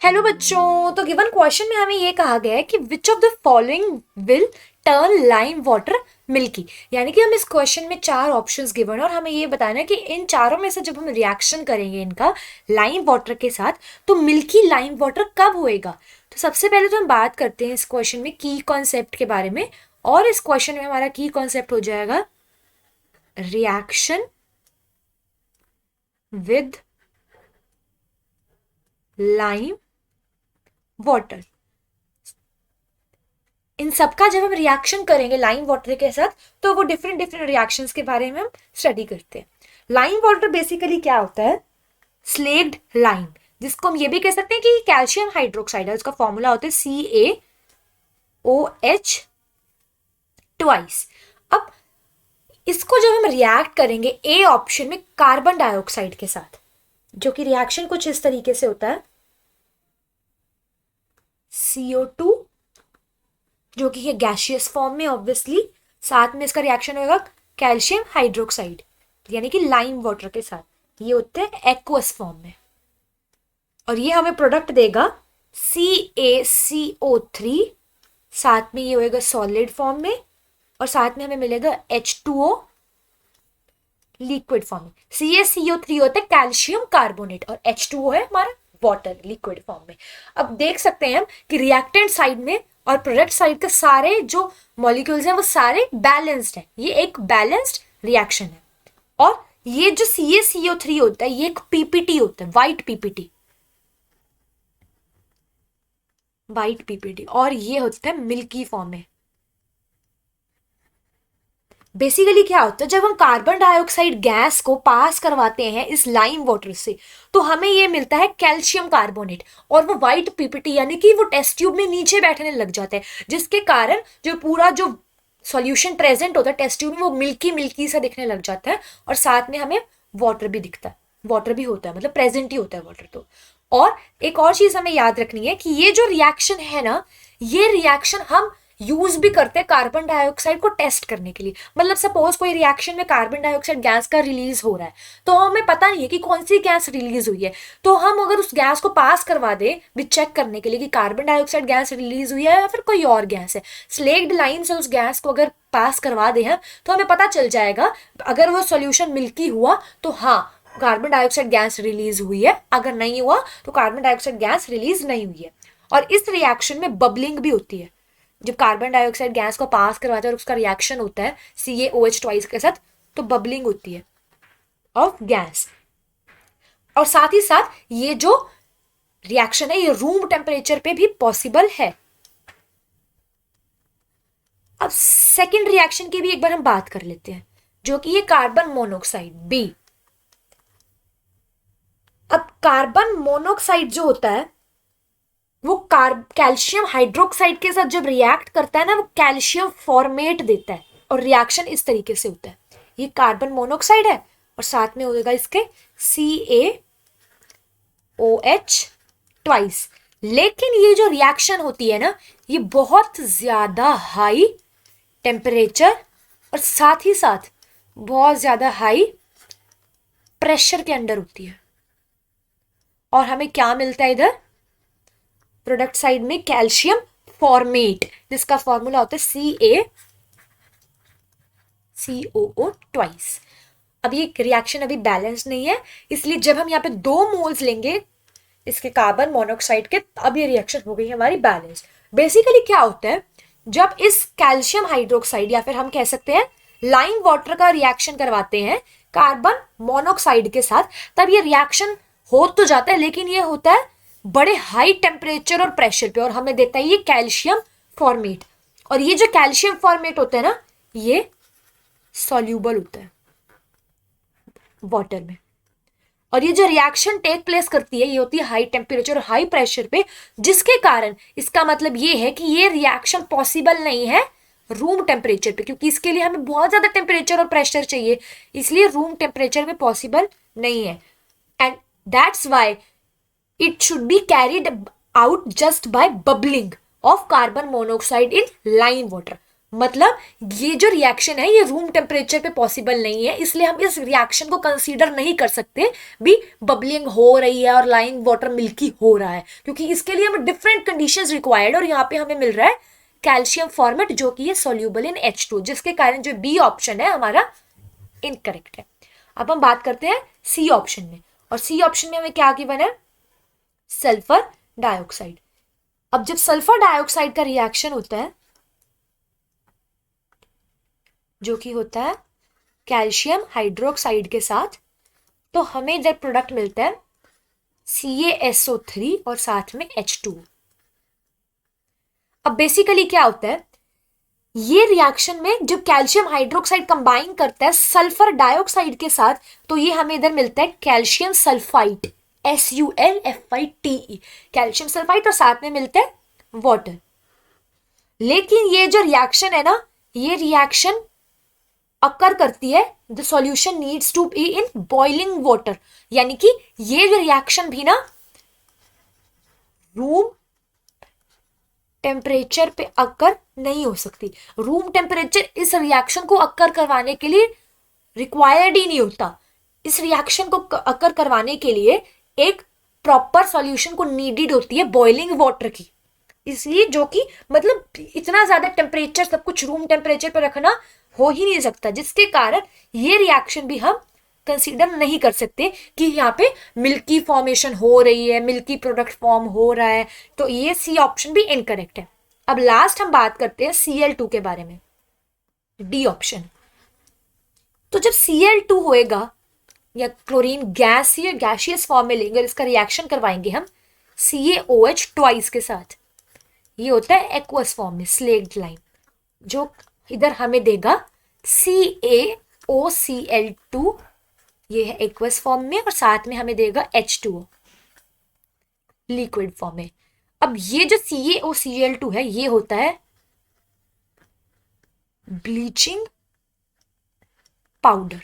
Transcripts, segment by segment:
Hello बच्चों। तो given question में हमें ये कहा गया है कि which of the following will turn lime water milky. यानी कि हम इस क्वेश्चन में चार ऑप्शंस गिवन है और हमें ये बताना है कि इन चारों में से जब हम रिएक्शन करेंगे इनका लाइम वाटर के साथ तो मिल्की लाइम वाटर कब होएगा। तो सबसे पहले तो हम बात करते हैं इस क्वेश्चन में की कॉन्सेप्ट के बारे में। और इस क्वेश्चन में हमारा की कॉन्सेप्ट हो जाएगा रिएक्शन विद लाइम वाटर। इन सबका जब हम रिएक्शन करेंगे लाइम वाटर के साथ तो वो डिफरेंट डिफरेंट रिएक्शंस के बारे में हम स्टडी करते हैं। लाइम वाटर बेसिकली क्या होता है? स्लेग्ड लाइम, जिसको हम ये भी कह सकते हैं कि कैल्शियम हाइड्रोक्साइड है। उसका फॉर्मूला होता है CaOH ट्वाइस। अब इसको जब हम रिएक्ट करेंगे ए ऑप्शन में कार्बन डाइऑक्साइड के साथ, जो कि रिएक्शन कुछ इस तरीके से होता है CO2, जो कि है गैसियस फॉर्म में ऑब्वियसली, साथ में इसका रिएक्शन होगा कैल्शियम हाइड्रोक्साइड यानी कि लाइम वाटर के साथ, ये होते हैं एक्वस फॉर्म में। और ये हमें प्रोडक्ट देगा CaCO3, साथ में ये होएगा सॉलिड फॉर्म में, और साथ में हमें मिलेगा H2O लिक्विड फॉर्म में। CaCO3 होता है कैल्शियम कार्बोनेट और H2O है हमारा वाटर लिक्विड फॉर्म में। अब देख सकते हैं हम कि रिएक्टेंट साइड में और प्रोडक्ट साइड के सारे जो मॉलिक्यूल्स हैं वो सारे बैलेंस्ड हैं। ये एक बैलेंस्ड रिएक्शन है। और ये जो CaCO3 होता है ये एक PPT होता है, व्हाइट PPT, और ये होता है मिल्की फॉर्म में। बेसिकली क्या होता है, जब हम कार्बन डाइऑक्साइड गैस को पास करवाते हैं इस लाइम वाटर से तो हमें ये मिलता है कैल्शियम कार्बोनेट, और वो व्हाइट पीपीटी यानी कि वो टेस्ट ट्यूब में नीचे बैठने लग जाता है, जिसके कारण जो पूरा जो सॉल्यूशन प्रेजेंट होता है टेस्ट ट्यूब में वो मिल्की मिल्की सा दिखने लग जाता है। और साथ में हमें वाटर भी दिखता है, वाटर भी होता है, मतलब प्रेजेंट ही होता है वाटर। तो और एक और चीज हमें याद रखनी है कि ये जो रिएक्शन है ना, ये रिएक्शन हम यूज भी करते हैं कार्बन डाइऑक्साइड को टेस्ट करने के लिए। मतलब सपोज कोई रिएक्शन में कार्बन डाइऑक्साइड गैस का रिलीज हो रहा है तो हमें पता नहीं है कि कौन सी गैस रिलीज हुई है, तो हम अगर उस गैस को पास करवा दें भी चेक करने के लिए कि कार्बन डाइऑक्साइड गैस रिलीज हुई है या फिर कोई और गैस है, स्लेग्ड लाइन से उस गैस को अगर पास करवा दे हम तो हमें पता चल जाएगा अगर वो सोल्यूशन मिल्की हुआ तो हाँ कार्बन डाइऑक्साइड गैस रिलीज हुई है, अगर नहीं हुआ तो कार्बन डाइऑक्साइड गैस रिलीज नहीं हुई है। और इस रिएक्शन में बबलिंग भी होती है। जब कार्बन डाइऑक्साइड गैस को पास करवाता है और उसका रिएक्शन होता है CaOH ट्वाइस के साथ तो बबलिंग होती है ऑफ गैस। और साथ ही साथ ये जो रिएक्शन है ये रूम टेम्परेचर पे भी पॉसिबल है। अब सेकेंड रिएक्शन की भी एक बार हम बात कर लेते हैं, जो कि ये कार्बन मोनोऑक्साइड B। अब कार्बन मोनोऑक्साइड जो होता है वो कैल्शियम हाइड्रोक्साइड के साथ जब रिएक्ट करता है ना वो कैल्शियम फॉर्मेट देता है, और रिएक्शन इस तरीके से होता है। ये कार्बन मोनोऑक्साइड है और साथ में होगा इसके CaOH ट्वाइस। लेकिन ये जो रिएक्शन होती है ना ये बहुत ज्यादा हाई टेम्परेचर और साथ ही साथ बहुत ज्यादा हाई प्रेशर के अंडर होती है। और हमें क्या मिलता है इधर प्रोडक्ट साइड में? कैल्शियम फॉर्मेट, जिसका फॉर्मूला होता है CaCOO ट्वाइस। अब ये रिएक्शन अभी बैलेंस नहीं है, इसलिए जब हम यहाँ पे 2 मोल्स लेंगे इसके कार्बन मोनोऑक्साइड के, अब ये रिएक्शन हो गई हमारी बैलेंस। बेसिकली क्या होता है, जब इस कैल्शियम हाइड्रोक्साइड या फिर हम कह सकते हैं लाइम वाटर का रिएक्शन करवाते हैं कार्बन मोनोऑक्साइड के साथ, तब ये रिएक्शन हो तो जाता है लेकिन ये होता है बड़े हाई टेम्परेचर और प्रेशर पे, और हमें देता है ये कैल्शियम फॉर्मेट। और ये जो कैल्शियम फॉर्मेट होता है ना ये सॉल्यूबल होता है वाटर में। और ये जो रिएक्शन टेक प्लेस करती है ये होती है हाई टेम्परेचर और हाई प्रेशर पे, जिसके कारण इसका मतलब ये है कि ये रिएक्शन पॉसिबल नहीं है रूम टेम्परेचर पे, क्योंकि इसके लिए हमें बहुत ज्यादा टेम्परेचर और प्रेशर चाहिए, इसलिए रूम टेम्परेचर पे पॉसिबल नहीं है। And that's why it should be carried out just by bubbling of carbon monoxide in lime water। मतलब ये जो रिएक्शन है ये रूम टेम्परेचर पे पॉसिबल नहीं है, इसलिए हम इस रिएक्शन को कंसीडर नहीं कर सकते भी बबलिंग हो रही है और लाइम वाटर मिल्की हो रहा है, क्योंकि इसके लिए हमें डिफरेंट कंडीशंस रिक्वायर्ड और यहाँ पे हमें मिल रहा है कैल्शियम फॉर्मेट जो कि ये सोल्यूबल इन H2, जिसके कारण जो बी ऑप्शन है हमारा इनकरेक्ट है। अब हम बात करते हैं सी ऑप्शन में, और सी ऑप्शन में हमें क्या गिवन है, सल्फर डाइऑक्साइड। अब जब सल्फर डाइऑक्साइड का रिएक्शन होता है जो कि होता है कैल्शियम हाइड्रोक्साइड के साथ, तो हमें इधर प्रोडक्ट मिलता है CaSO3 और साथ में H2। अब बेसिकली क्या होता है, ये रिएक्शन में जब कैल्शियम हाइड्रोक्साइड कंबाइन करता है सल्फर डाइऑक्साइड के साथ, तो ये हमें इधर मिलता है calcium sulphide, SuLFite, calcium sulphide, और साथ में मिलता है वाटर। लेकिन ये जो रिएक्शन है ना, ये रिएक्शन अकर करती है, the solution needs to be in boiling water, यानी कि ये जो रिएक्शन भी ना रूम टेम्परेचर पे अकर नहीं हो सकती। रूम टेम्परेचर इस रिएक्शन को अकर करवाने के लिए रिक्वायर्ड ही नहीं होता। इस रिएक्शन को अकर करवाने के लिए एक प्रॉपर सॉल्यूशन को नीडेड होती है बॉइलिंग वाटर की, इसलिए जो कि मतलब इतना ज्यादा टेम्परेचर सब कुछ रूम टेम्परेचर पर रखना हो ही नहीं सकता, जिसके कारण ये रिएक्शन भी हम कंसीडर नहीं कर सकते कि यहाँ पे मिल्की फॉर्मेशन हो रही है, मिल्की प्रोडक्ट फॉर्म हो रहा है, तो ये सी ऑप्शन भी इनकरेक्ट है। अब लास्ट हम बात करते हैं Cl2 के बारे में, डी ऑप्शन। तो जब Cl2 होएगा या क्लोरीन गैस या गैसियस फॉर्म में लेंगे और इसका रिएक्शन करवाएंगे हम CaOH ट्वाइस के साथ, ये होता है एक्वस फॉर्म में स्लेक्ड लाइम, जो इधर हमें देगा CaOCl2, ये है एक्वस फॉर्म में, और साथ में हमें देगा H2O लिक्विड फॉर्म में। अब ये जो CaOCl2 है ये होता है ब्लीचिंग पाउडर।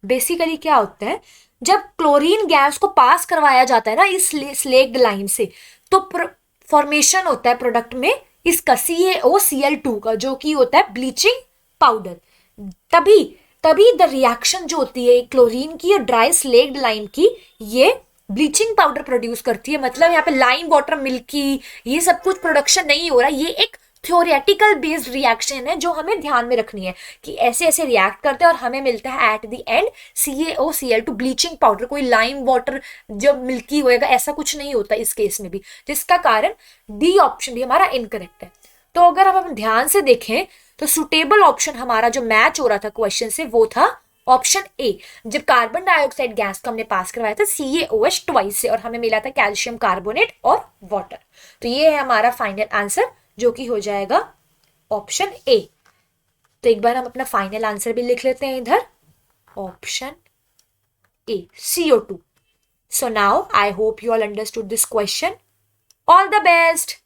बेसिकली क्या होता है, जब क्लोरीन गैस को पास करवाया जाता है ना इस स्लेक्ड लाइम से, तो फॉर्मेशन होता है प्रोडक्ट में इसका CaOCl2 का, जो कि होता है ब्लीचिंग पाउडर। तभी द रिएक्शन जो होती है क्लोरीन की और ड्राई स्लेक्ड लाइम की, ये ब्लीचिंग पाउडर प्रोड्यूस करती है। मतलब यहाँ पे लाइम वाटर मिल्की ये सब कुछ प्रोडक्शन नहीं हो रहा, ये एक थ्योरेटिकल बेस्ड रिएक्शन है जो हमें ध्यान में रखनी है कि ऐसे ऐसे रिएक्ट करते हैं और हमें मिलता है at the end CaOCl2 bleaching powder. कोई लाइम वाटर जो मिल्की होएगा ऐसा कुछ नहीं होता इस केस में भी, जिसका कारण डी ऑप्शन भी हमारा इनकरेक्ट है। तो अगर हम ध्यान से देखें तो सुटेबल ऑप्शन हमारा जो मैच हो रहा था क्वेश्चन से वो था ऑप्शन ए। जब कार्बन डाइऑक्साइड गैस को हमने पास करवाया था CaOH ट्वाइस से और हमें मिला था कैल्शियम कार्बोनेट और वाटर, तो ये है हमारा फाइनल आंसर जो कि हो जाएगा ऑप्शन ए। तो एक बार हम अपना फाइनल आंसर भी लिख लेते हैं इधर, option A CO2। So now I hope you all understood this question. All the best.